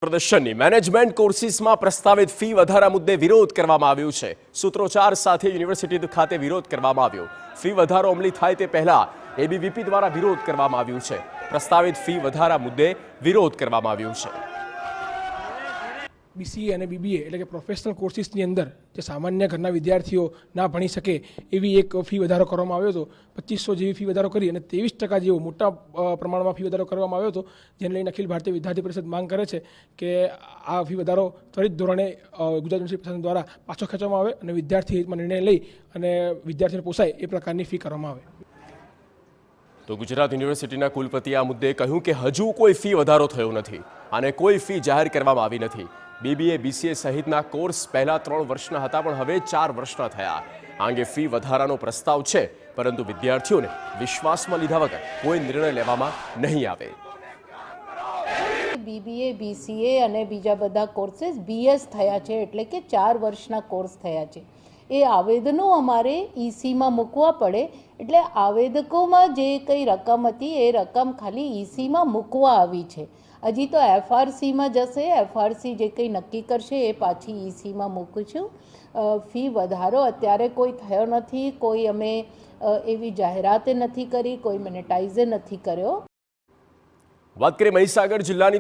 પ્રદર્શનની મેનેજમેન્ટ કોર્સિસમાં પ્રસ્તાવિત ફી વધારા મુદ્દે વિરોધ કરવામાં આવ્યો છે। સૂત્રોચ્ચાર સાથે યુનિવર્સિટી ખાતે વિરોધ કરવામાં આવ્યો। ફી વધારો અમલી થાય તે પહેલા એબીવીપી દ્વારા વિરોધ કરવામાં આવ્યો છે। પ્રસ્તાવિત ફી વધારા મુદ્દે વિરોધ કરવામાં આવ્યો છે। બીસીએ અને બીબીએ એટલે કે પ્રોફેશનલ કોર્સિસની અંદર જે સામાન્ય ઘરના વિદ્યાર્થીઓ ના ભણી શકે એવી એક ફી વધારો કરવામાં આવ્યો હતો। 2500 જેવી ફી વધારો કરી અને 23% જેવો મોટા પ્રમાણમાં ફી વધારો કરવામાં આવ્યો હતો, જેને લઈને અખિલ ભારતીય વિદ્યાર્થી પરિષદ માંગ કરે છે કે આ ફી વધારો ત્વરિત ધોરણે ગુજરાત યુનિવર્સિટી પ્રશાસન દ્વારા પાછો ખેંચવામાં આવે અને વિદ્યાર્થી હિતમાં નિર્ણય લઈ અને વિદ્યાર્થીને પોસાય એ પ્રકારની ફી કરવામાં આવે। તો ગુજરાત યુનિવર્સિટીના કુલપતિએ આ મુદ્દે કહ્યું કે હજુ કોઈ ફી વધારો થયો નથી અને કોઈ ફી જાહેર કરવામાં આવી નથી। બીબીએ બીસીએ સહિતના કોર્સ પહેલા 3 વર્ષના હતા પણ હવે 4 વર્ષના થયા। આ અંગે ફી વધારાનો પ્રસ્તાવ છે, પરંતુ વિદ્યાર્થીઓને વિશ્વાસમાં લીધા વગર કોઈ નિર્ણય લેવામાં નહીં આવે। બીબીએ બીસીએ અને બીજા બધા કોર્सेस બીએસ થયા છે, એટલે કે 4 વર્ષના કોર્સ થયા છે। એ આવેદનો અમારે ઈસીમાં મૂકવા પડે, એટલે આવેદકોમાં જે કંઈ રકમ હતી એ રકમ ખાલી ઈસીમાં મૂકવા આવી છે। હજી તો એફઆરસીમાં જશે, એફઆરસી જે કંઈ નક્કી કરશે એ પાછી ઈસીમાં મૂકીશું। ફી વધારો અત્યારે કોઈ થયો નથી, કોઈ અમે એવી જાહેરાતે નથી કરી, કોઈ મોનેટાઇઝે નથી કર્યો। વાત કરીએ મહીસાગર જિલ્લાની